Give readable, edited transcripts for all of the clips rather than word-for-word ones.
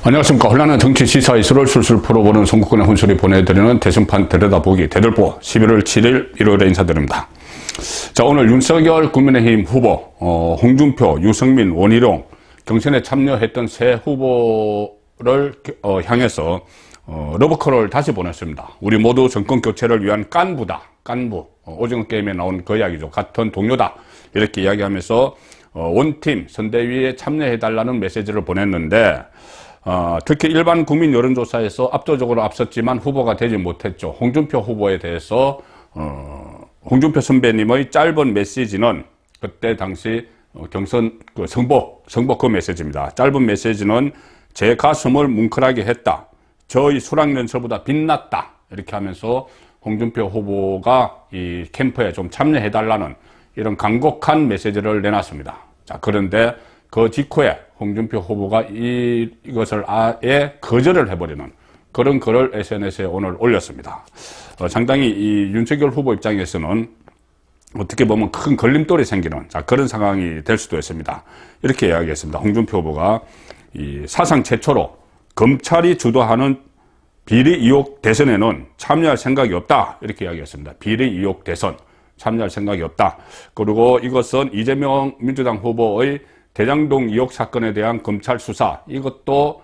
안녕하십니까. 혼란한 정치 시사 이슈를 술술 풀어보는 송국근의 혼술이 보내드리는 대승판 들여다보기 대들보 11월 7일 일요일에 인사드립니다. 자, 오늘 윤석열 국민의힘 후보, 홍준표, 유승민, 원희룡 경선에 참여했던 세 후보를 향해서 러브콜을 다시 보냈습니다. 우리 모두 정권 교체를 위한 깐부다. 깐부. 오징어 게임에 나온 그 이야기죠. 같은 동료다. 이렇게 이야기하면서 원팀 선대위에 참여해달라는 메시지를 보냈는데 특히 일반 국민 여론조사에서 압도적으로 앞섰지만 후보가 되지 못했죠. 홍준표 후보에 대해서 홍준표 선배님의 짧은 메시지는 그때 당시 경선 성복 그 메시지입니다. 짧은 메시지는 제 가슴을 뭉클하게 했다. 저희 수락연설보다 빛났다. 이렇게 하면서 홍준표 후보가 이 캠프에 좀 참여해달라는 이런 간곡한 메시지를 내놨습니다. 자, 그런데 그 직후에 홍준표 후보가 이것을 아예 거절을 해버리는 그런 글을 SNS에 오늘 올렸습니다. 상당히 이 윤석열 후보 입장에서는 어떻게 보면 큰 걸림돌이 생기는 그런 상황이 될 수도 있습니다. 이렇게 이야기했습니다. 홍준표 후보가 이 사상 최초로 검찰이 주도하는 비리 의혹 대선에는 참여할 생각이 없다. 이렇게 이야기했습니다. 비리 의혹 대선 참여할 생각이 없다. 그리고 이것은 이재명 민주당 후보의 대장동 의혹 사건에 대한 검찰 수사, 이것도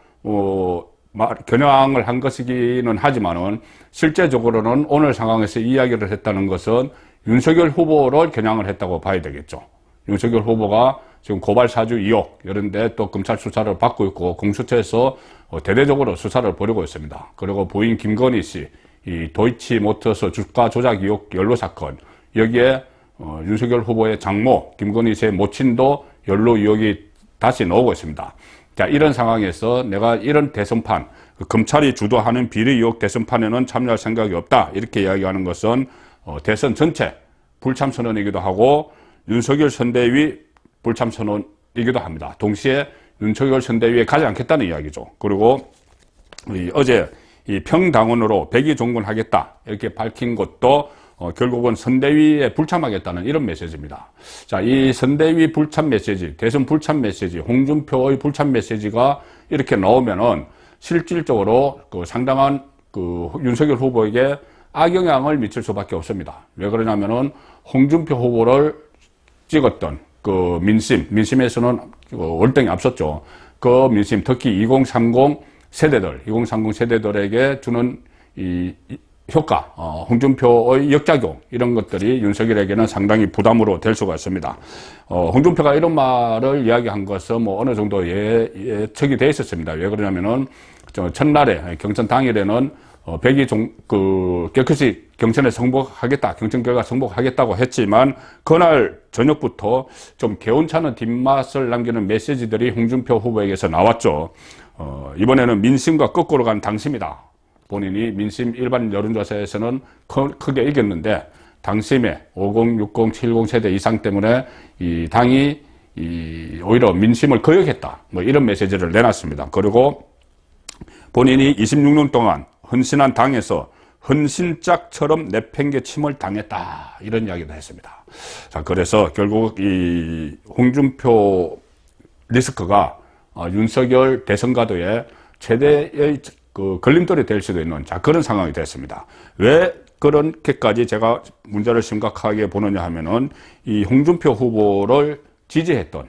겨냥을 한 것이기는 하지만은 실제적으로는 오늘 상황에서 이야기를 했다는 것은 윤석열 후보를 겨냥을 했다고 봐야 되겠죠. 윤석열 후보가 지금 고발 사주 의혹 이런데 또 검찰 수사를 받고 있고 공수처에서 대대적으로 수사를 벌이고 있습니다. 그리고 부인 김건희 씨, 이 도이치모터스 주가 조작 의혹 연루 사건, 여기에 윤석열 후보의 장모 김건희 씨의 모친도 연루 의혹이 다시 나오고 있습니다. 자, 이런 상황에서 내가 이런 대선판, 검찰이 주도하는 비리 의혹 대선판에는 참여할 생각이 없다. 이렇게 이야기하는 것은 대선 전체 불참 선언이기도 하고 윤석열 선대위 불참 선언이기도 합니다. 동시에 윤석열 선대위에 가지 않겠다는 이야기죠. 그리고 어제 이 평당원으로 백의 종군하겠다. 이렇게 밝힌 것도 결국은 선대위에 불참하겠다는 이런 메시지입니다. 자, 이 선대위 불참 메시지, 대선 불참 메시지, 홍준표의 불참 메시지가 이렇게 나오면은 실질적으로 상당한 윤석열 후보에게 악영향을 미칠 수밖에 없습니다. 왜 그러냐면은 홍준표 후보를 찍었던 민심에서는 월등히 앞섰죠. 그 민심, 특히 2030 세대들에게 주는 이 효과, 홍준표의 역작용, 이런 것들이 윤석열에게는 상당히 부담으로 될 수가 있습니다. 홍준표가 이런 말을 이야기한 것은 어느 정도 예측이 되어 있었습니다. 왜 그러냐면은, 첫날에, 경선 당일에는, 깨끗이 경선에 성공하겠다, 경선 결과 성공하겠다고 했지만, 그날 저녁부터 좀 개운찮은 뒷맛을 남기는 메시지들이 홍준표 후보에게서 나왔죠. 이번에는 민심과 거꾸로 간 당심이다. 본인이 민심 일반 여론조사에서는 크게 이겼는데 당심에 50, 60, 70 세대 이상 때문에 이 당이 오히려 민심을 거역했다. 이런 메시지를 내놨습니다. 그리고 본인이 26년 동안 헌신한 당에서 헌신짝처럼 내팽개침을 당했다. 이런 이야기도 했습니다. 자, 그래서 결국 이 홍준표 리스크가 윤석열 대선 가도에 최대의 걸림돌이 될 수도 있는 그런 상황이 됐습니다. 왜 그렇게까지 제가 문제를 심각하게 보느냐 하면은 이 홍준표 후보를 지지했던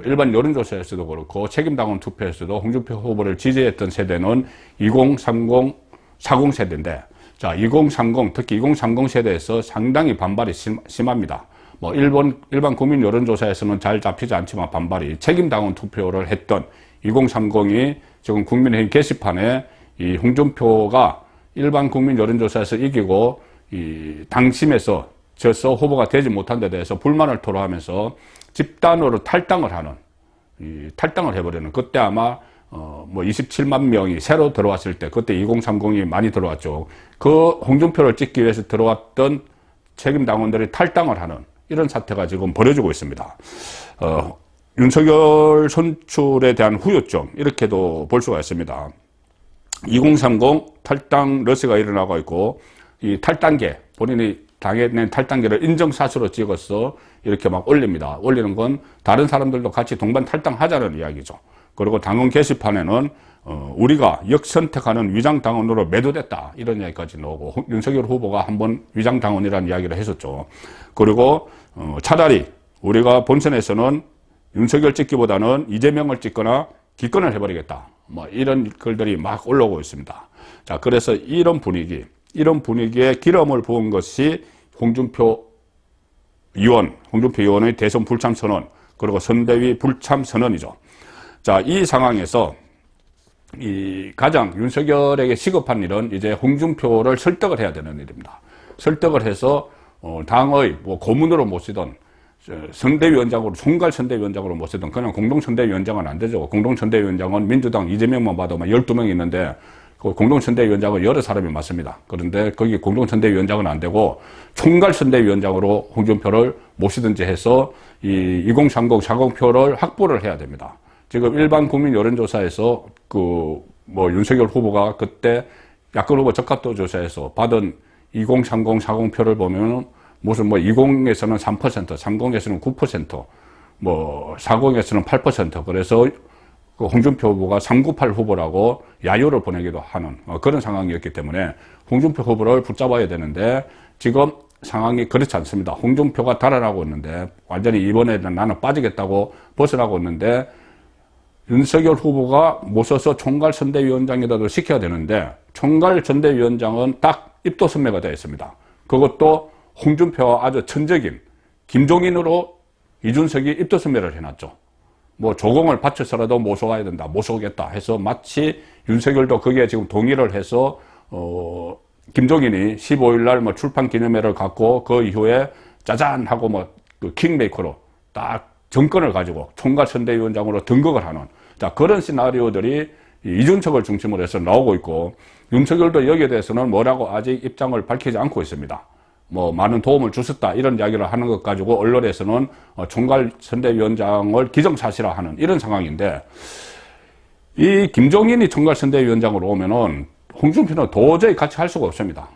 일반 여론조사에서도 그렇고 책임당원 투표에서도 홍준표 후보를 지지했던 세대는 2030, 40 세대인데, 자, 2030, 특히 2030 세대에서 상당히 반발이 심합니다. 일반 국민 여론조사에서는 잘 잡히지 않지만 반발이 책임당원 투표를 했던 2030이 지금 국민의힘 게시판에 이 홍준표가 일반 국민 여론조사에서 이기고 이 당심에서 져서 후보가 되지 못한 데 대해서 불만을 토로하면서 집단으로 탈당을 해버리는, 그때 아마 27만 명이 새로 들어왔을 때, 그때 2030이 많이 들어왔죠. 그 홍준표를 찍기 위해서 들어왔던 책임당원들이 탈당을 하는 이런 사태가 지금 벌어지고 있습니다. 윤석열 선출에 대한 후유증, 이렇게도 볼 수가 있습니다. 2030 탈당 러시가 일어나고 있고, 이 탈당계, 본인이 당해낸 탈당계를 인정사수로 찍어서 이렇게 막 올립니다. 올리는 건 다른 사람들도 같이 동반 탈당하자는 이야기죠. 그리고 당원 게시판에는 우리가 역선택하는 위장당원으로 매도됐다 이런 이야기까지 나오고 윤석열 후보가 한번 위장당원이라는 이야기를 했었죠. 그리고 차라리 우리가 본선에서는 윤석열 찍기보다는 이재명을 찍거나 기권을 해버리겠다 뭐 이런 글들이 막 올라오고 있습니다. 자, 그래서 이런 분위기에 기름을 부은 것이 홍준표 의원의 대선 불참 선언, 그리고 선대위 불참 선언이죠. 자, 이 상황에서 가장 윤석열에게 시급한 일은 이제 홍준표를 설득을 해야 되는 일입니다. 설득을 해서 당의 뭐 고문으로 모시던 선대위원장으로, 총괄 선대위원장으로 모시던 그냥 공동선대위원장은 안 되죠. 공동선대위원장은 민주당 이재명만 봐도 12명이 있는데 그 공동선대위원장은 여러 사람이 맞습니다. 그런데 거기 공동선대위원장은 안 되고 총괄 선대위원장으로 홍준표를 모시든지 해서 이 2030 자공표를 확보를 해야 됩니다. 지금 일반 국민 여론조사에서 윤석열 후보가 그때 야권 후보 적합도 조사에서 받은 2030 자공표를 보면 무슨 20에서는 3%, 30에서는 9%, 40에서는 8%. 그래서 그 홍준표 후보가 398 후보라고 야유를 보내기도 하는 그런 상황이었기 때문에 홍준표 후보를 붙잡아야 되는데 지금 상황이 그렇지 않습니다. 홍준표가 달아나고 있는데 완전히 이번에는 나는 빠지겠다고 벗어나고 있는데 윤석열 후보가 모셔서 총괄선대위원장이라도 시켜야 되는데 총괄선대위원장은 딱 입도선매가 되어 있습니다. 그것도 홍준표와 아주 천적인 김종인으로 이준석이 입도선매를 해놨죠. 조공을 바쳐서라도 모셔와야 된다, 모셔오겠다 해서 마치 윤석열도 거기에 지금 동의를 해서 김종인이 15일날 출판 기념회를 갖고 그 이후에 짜잔 하고 그 킹메이커로 딱 정권을 가지고 총괄선대위원장으로 등극을 하는 그런 시나리오들이 이준석을 중심으로 해서 나오고 있고 윤석열도 여기에 대해서는 뭐라고 아직 입장을 밝히지 않고 있습니다. 많은 도움을 주셨다 이런 이야기를 하는 것 가지고 언론에서는 총괄선대위원장을 기정사실화하는 이런 상황인데 이 김종인이 총괄선대위원장으로 오면은 홍준표는 도저히 같이 할 수가 없습니다.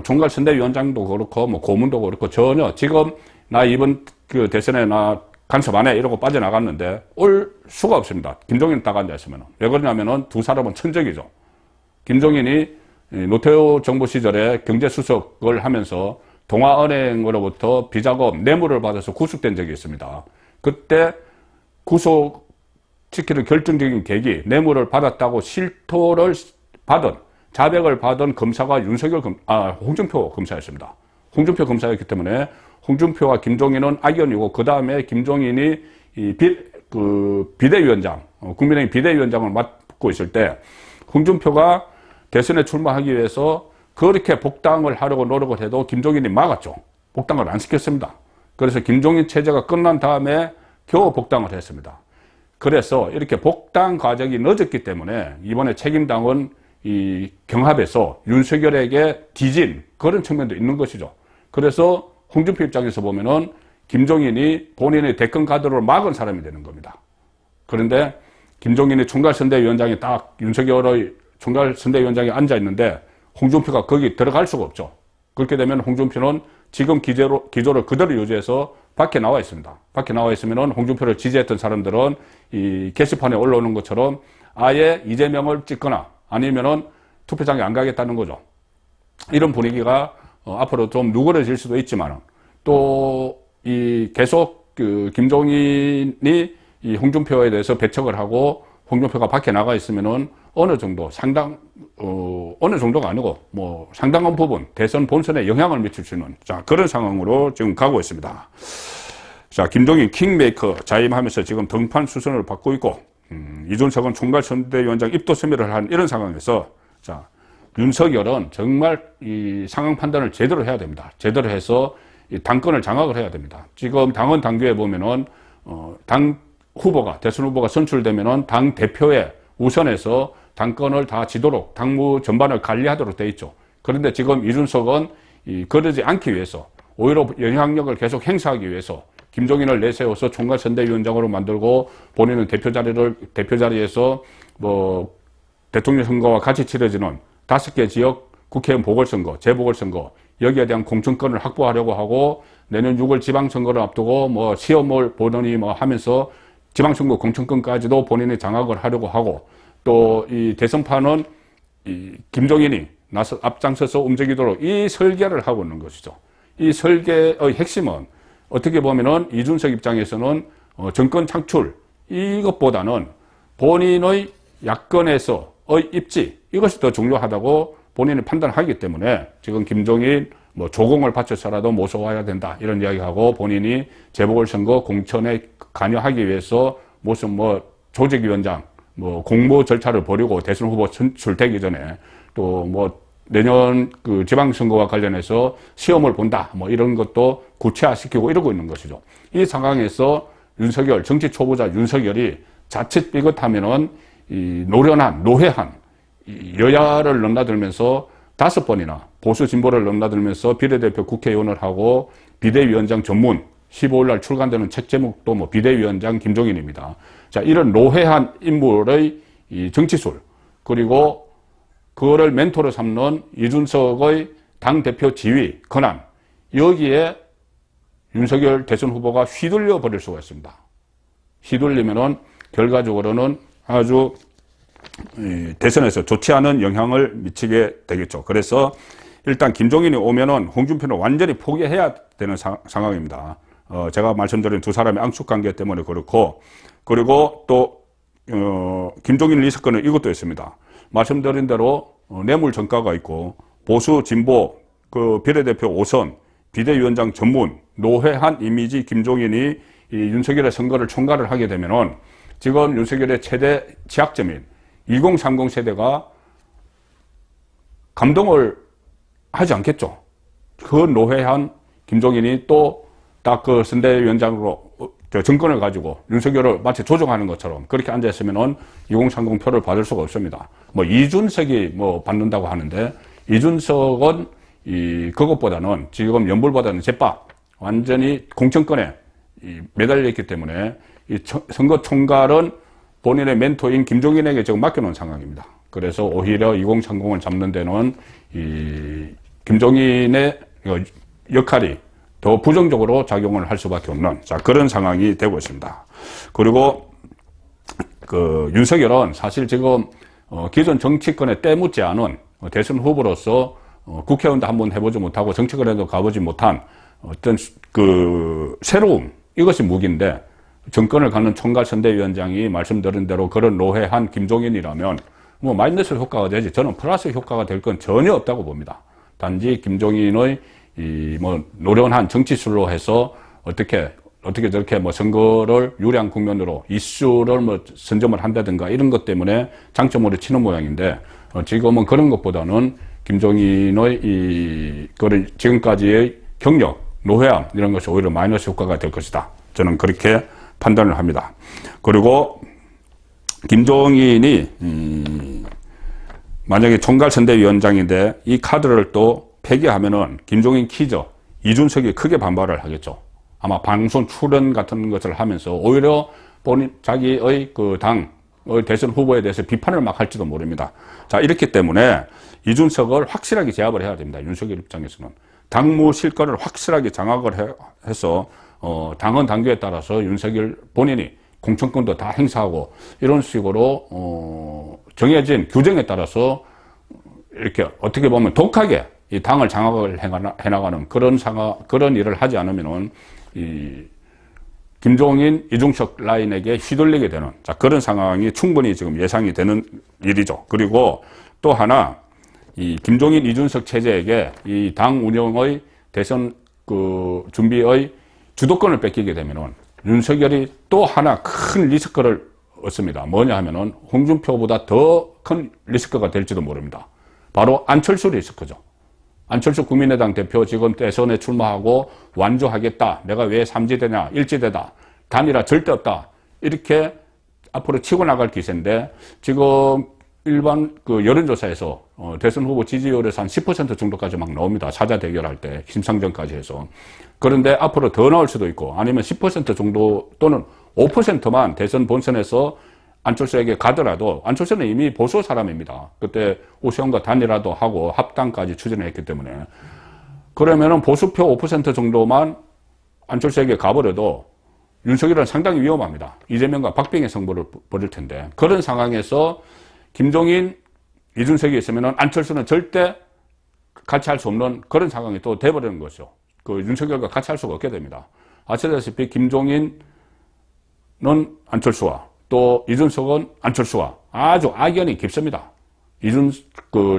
총괄선대위원장도 그렇고 고문도 그렇고 전혀 지금 나 이번 그 대선에 나 간섭 안 해 이러고 빠져나갔는데 올 수가 없습니다. 김종인 딱 앉아있으면. 왜 그러냐면은 두 사람은 천적이죠. 김종인이 노태우 정부 시절에 경제수석을 하면서 동아은행으로부터 비자금 뇌물을 받아서 구속된 적이 있습니다. 그때 구속시키는 결정적인 계기, 뇌물을 받았다고 실토를 받은, 자백을 받은 검사가 홍준표 검사였습니다. 홍준표 검사였기 때문에 홍준표와 김종인은 악연이고 그 다음에 김종인이 비대위원장, 국민의힘 비대위원장을 맡고 있을 때 홍준표가 대선에 출마하기 위해서 그렇게 복당을 하려고 노력을 해도 김종인이 막았죠. 복당을 안 시켰습니다. 그래서 김종인 체제가 끝난 다음에 겨우 복당을 했습니다. 그래서 이렇게 복당 과정이 늦었기 때문에 이번에 책임당은 이 경합에서 윤석열에게 뒤진 그런 측면도 있는 것이죠. 그래서 홍준표 입장에서 보면은 김종인이 본인의 대권 가드를 막은 사람이 되는 겁니다. 그런데 김종인이 총괄선대위원장이 딱 윤석열의 총괄선대위원장이 앉아있는데 홍준표가 거기 들어갈 수가 없죠. 그렇게 되면 홍준표는 지금 기조를 그대로 유지해서 밖에 나와 있습니다. 밖에 나와 있으면 홍준표를 지지했던 사람들은 이 게시판에 올라오는 것처럼 아예 이재명을 찍거나 아니면은 투표장에 안 가겠다는 거죠. 이런 분위기가 앞으로 좀 누그러질 수도 있지만 또 계속 김종인이 이 홍준표에 대해서 배척을 하고 홍준표가 밖에 나가 있으면은 어느 정도가 아니고 상당한 부분 대선 본선에 영향을 미칠 수 있는 그런 상황으로 지금 가고 있습니다. 김종인 킹메이커 자임하면서 지금 등판 수순을 받고 있고 이준석은 총괄선대위원장 입도선매를 한 이런 상황에서 윤석열은 정말 이 상황 판단을 제대로 해야 됩니다. 제대로 해서 이 당권을 장악을 해야 됩니다. 지금 당원 당규에 보면은 당 후보가 대선 후보가 선출되면은 당 대표에 우선해서 당권을 다 지도록 당무 전반을 관리하도록 돼 있죠. 그런데 지금 이준석은 그러지 않기 위해서 오히려 영향력을 계속 행사하기 위해서 김종인을 내세워서 총괄선대위원장으로 만들고 본인은 대표 자리에서 대통령 선거와 같이 치러지는 5개 지역 국회의원 보궐선거, 재보궐선거 여기에 대한 공천권을 확보하려고 하고 내년 6월 지방선거를 앞두고 시험을 보더니 하면서 지방선거 공천권까지도 본인이 장악을 하려고 하고, 또 이 대선판은 이 김종인이 앞장서서 움직이도록 이 설계를 하고 있는 것이죠. 이 설계의 핵심은 어떻게 보면은 이준석 입장에서는 정권 창출 이것보다는 본인의 야권에서의 입지 이것이 더 중요하다고 본인이 판단하기 때문에 지금 김종인 뭐 조공을 바쳐서라도 모셔와야 된다 이런 이야기하고, 본인이 재보궐선거 공천에 관여하기 위해서 무슨 뭐 조직위원장 뭐 공모 절차를 벌이고 대선 후보 출퇴기 전에 또 뭐 내년 그 지방선거와 관련해서 시험을 본다 뭐 이런 것도 구체화시키고 이러고 있는 것이죠. 이 상황에서 윤석열, 정치 초보자 윤석열이 자칫 삐끗하면은 이 노련한, 노회한 여야를 넘나들면서 5번이나 보수 진보를 넘나들면서 비례대표 국회의원을 하고 비대위원장 전문 15일 날 출간되는 책 제목도 뭐 비대위원장 김종인입니다. 자, 이런 노회한 인물의 이 정치술, 그리고 그거를 멘토로 삼는 이준석의 당대표 지위, 권한, 여기에 윤석열 대선 후보가 휘둘려 버릴 수가 있습니다. 휘둘리면은 결과적으로는 아주 대선에서 좋지 않은 영향을 미치게 되겠죠. 그래서 일단 김종인이 오면은 홍준표는 완전히 포기해야 되는 상황입니다. 제가 말씀드린 두 사람의 앙숙 관계 때문에 그렇고, 그리고 또 김종인 리스크는 이것도 있습니다. 말씀드린 대로 뇌물 전가가 있고 보수 진보 그 비례대표 5선 비대위원장 전문 노회한 이미지 김종인이 이 윤석열의 선거를 총괄을 하게 되면은 지금 윤석열의 최대 지향점인 2030 세대가 감동을 하지 않겠죠. 그 노회한 김종인이 또 딱 그 선대위원장으로 정권을 가지고 윤석열을 마치 조종하는 것처럼 그렇게 앉아있으면은 2030 표를 받을 수가 없습니다. 뭐 이준석이 뭐 받는다고 하는데, 이준석은 그것보다는 지금 연불보다는 제밥 완전히 공천권에 매달려 있기 때문에 이 선거 총괄은 본인의 멘토인 김종인에게 지금 맡겨놓은 상황입니다. 그래서 오히려 2030을 잡는 데는 이 김종인의 역할이 더 부정적으로 작용을 할 수밖에 없는, 자, 그런 상황이 되고 있습니다. 그리고 그 윤석열은 사실 지금 기존 정치권에 때묻지 않은 대선 후보로서 국회의원도 한번 해보지 못하고 정치권에도 가보지 못한 어떤 그 새로움, 이것이 무기인데, 정권을 갖는 총괄선대위원장이 말씀드린 대로 그런 노회한 김종인이라면 뭐 마이너스 효과가 되지, 저는 플러스 효과가 될 건 전혀 없다고 봅니다. 단지 김종인의 뭐 노련한 정치술로 해서 어떻게 저렇게 뭐 선거를 유리한 국면으로 이슈를 뭐 선점을 한다든가 이런 것 때문에 장점으로 치는 모양인데, 지금은 그런 것보다는 김종인의 그런 지금까지의 경력, 노회함 이런 것이 오히려 마이너스 효과가 될 것이다. 저는 그렇게 판단을 합니다. 그리고 김종인이 만약에 총괄선대위원장인데 이 카드를 또 폐기하면은 김종인 키죠. 이준석이 크게 반발을 하겠죠. 아마 방송 출연 같은 것을 하면서 오히려 본인 자기의 그 당의 대선 후보에 대해서 비판을 막 할지도 모릅니다. 자, 이렇기 때문에 이준석을 확실하게 제압을 해야 됩니다. 윤석열 입장에서는 당무 실권을 확실하게 장악을 해서 당헌 당규에 따라서 윤석열 본인이 공천권도 다 행사하고 이런 식으로 정해진 규정에 따라서 이렇게 어떻게 보면 독하게 이 당을 장악을 해나가는 그런 일을 하지 않으면은 이 김종인, 이준석 라인에게 휘둘리게 되는, 자, 그런 상황이 충분히 지금 예상이 되는 일이죠. 그리고 또 하나, 이 김종인, 이준석 체제에게 이 당 운영의 대선 그 준비의 주도권을 뺏기게 되면은 윤석열이 또 하나 큰 리스크를 얻습니다. 뭐냐 하면은 홍준표보다 더 큰 리스크가 될지도 모릅니다. 바로 안철수 리스크죠. 안철수 국민의당 대표 지금 대선에 출마하고 완주하겠다. 내가 왜 삼지대냐, 일지대다. 단일화 절대 없다. 이렇게 앞으로 치고 나갈 기세인데, 지금 일반 그 여론조사에서 대선 후보 지지율에서 한 10% 정도까지 막 나옵니다. 사자 대결할 때 심상정까지 해서. 그런데 앞으로 더 나올 수도 있고, 아니면 10% 정도 또는 5%만 대선 본선에서 안철수에게 가더라도, 안철수는 이미 보수 사람입니다. 그때 오세훈과 단일화도 하고 합당까지 추진했기 때문에. 그러면은 보수표 5% 정도만 안철수에게 가버려도 윤석열은 상당히 위험합니다. 이재명과 박빙의 승부를 벌일 텐데 그런 상황에서 김종인, 이준석이 있으면 안철수는 절대 같이 할 수 없는 그런 상황이 또 돼버리는 거죠. 그 윤석열과 같이 할 수가 없게 됩니다. 아시다시피 김종인은 안철수와 또 이준석은 안철수와 아주 악연이 깊습니다.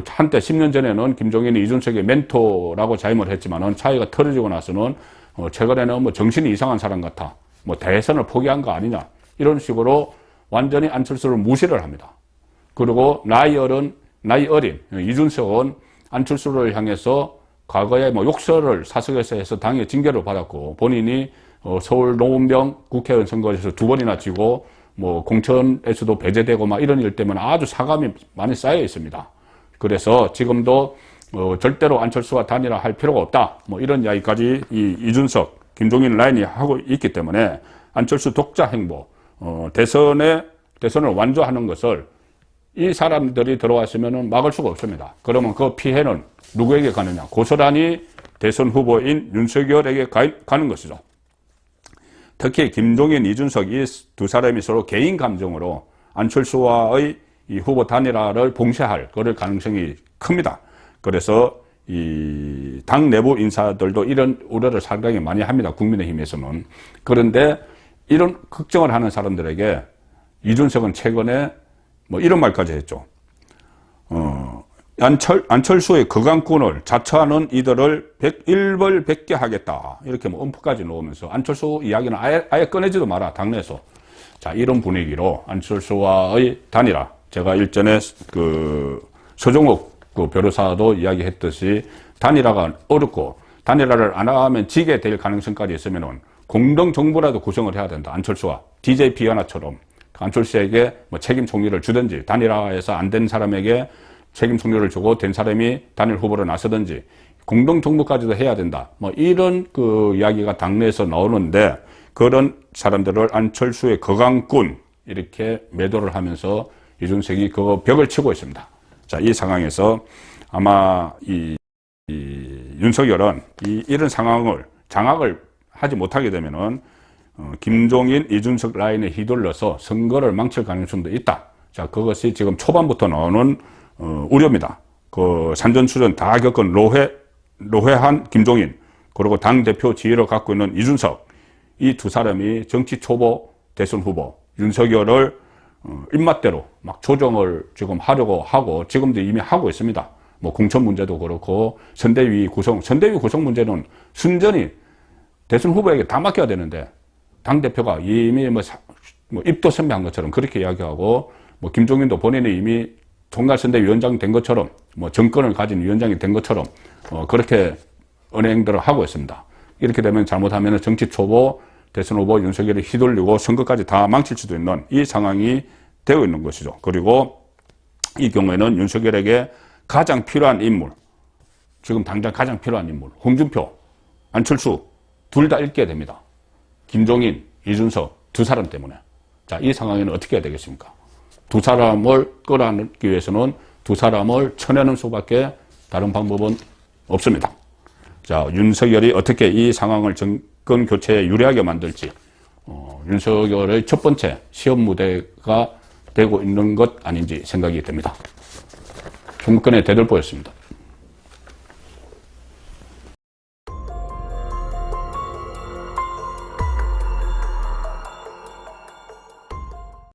한때 10년 전에는 김종인이 이준석의 멘토라고 자임을 했지만은 차이가 틀어지고 나서는 최근에는 뭐 정신이 이상한 사람 같아. 뭐 대선을 포기한 거 아니냐. 이런 식으로 완전히 안철수를 무시를 합니다. 그리고 나이 어린 이준석은 안철수를 향해서 과거에 뭐 욕설을 사석에서 해서 당의 징계를 받았고 본인이 서울 노원병 국회의원 선거에서 2번이나 지고 뭐 공천에서도 배제되고 막 이런 일 때문에 아주 사감이 많이 쌓여 있습니다. 그래서 지금도 절대로 안철수와 단일화할 필요가 없다. 뭐 이런 이야기까지 이준석, 김종인 라인이 하고 있기 때문에 안철수 독자 행보, 대선을 완주하는 것을 이 사람들이 들어왔으면 막을 수가 없습니다. 그러면 그 피해는 누구에게 가느냐? 고스란히 대선 후보인 윤석열에게 가는 것이죠. 특히 김종인, 이준석 이 두 사람이 서로 개인 감정으로 안철수와의 이 후보 단일화를 봉쇄할 그럴 가능성이 큽니다. 그래서 이 당 내부 인사들도 이런 우려를 상당히 많이 합니다. 국민의힘에서는. 그런데 이런 걱정을 하는 사람들에게 이준석은 최근에 뭐 이런 말까지 했죠. 안철수의 거강꾼을 자처하는 이들을 일벌백계 하겠다. 이렇게 뭐 엄포까지 놓으면서 안철수 이야기는 아예 꺼내지도 마라. 당내에서. 자, 이런 분위기로 안철수와의 단일화. 제가 일전에 서종욱 변호사도 이야기했듯이 단일화가 어렵고 단일화를 안 하면 지게 될 가능성까지 있으면은 공동정부라도 구성을 해야 된다. 안철수와 DJ 비아나처럼 안철수에게 뭐 책임 총리를 주든지 단일화에서 안 된 사람에게 책임 총리를 주고 된 사람이 단일 후보로 나서든지 공동정부까지도 해야 된다. 뭐 이런 이야기가 당내에서 나오는데 그런 사람들을 안철수의 거강꾼 이렇게 매도를 하면서 이준석이 그 벽을 치고 있습니다. 자, 이 상황에서 아마 윤석열은 이런 상황을 장악을 하지 못하게 되면은 김종인, 이준석 라인에 휘둘러서 선거를 망칠 가능성도 있다. 자, 그것이 지금 초반부터 나오는 우려입니다. 산전수전 다 겪은 로회한 김종인, 그리고 당대표 지위를 갖고 있는 이준석, 이 두 사람이 정치 초보 대선 후보, 윤석열을 입맛대로 막 조정을 지금 하려고 하고, 지금도 이미 하고 있습니다. 뭐 공천 문제도 그렇고, 선대위 구성 문제는 순전히 대선 후보에게 다 맡겨야 되는데, 당대표가 이미 뭐 입도 선배한 것처럼 그렇게 이야기하고, 뭐 김종인도 본인이 이미 총괄선대위원장 된 것처럼, 뭐 정권을 가진 위원장이 된 것처럼, 그렇게 언행들을 하고 있습니다. 이렇게 되면 잘못하면 정치 초보 대선 후보 윤석열이 휘둘리고 선거까지 다 망칠 수도 있는 이 상황이 되어 있는 것이죠. 그리고 이 경우에는 윤석열에게 가장 필요한 인물, 지금 당장 가장 필요한 인물, 홍준표, 안철수 둘 다 잃게 됩니다. 김종인, 이준석 두 사람 때문에. 자, 이 상황에는 어떻게 해야 되겠습니까? 두 사람을 끌어안기 위해서는 두 사람을 쳐내는 수밖에 다른 방법은 없습니다. 자, 윤석열이 어떻게 이 상황을 정권 교체에 유리하게 만들지, 윤석열의 첫 번째 시험 무대가 되고 있는 것 아닌지 생각이 듭니다. 중국권의 대들보였습니다.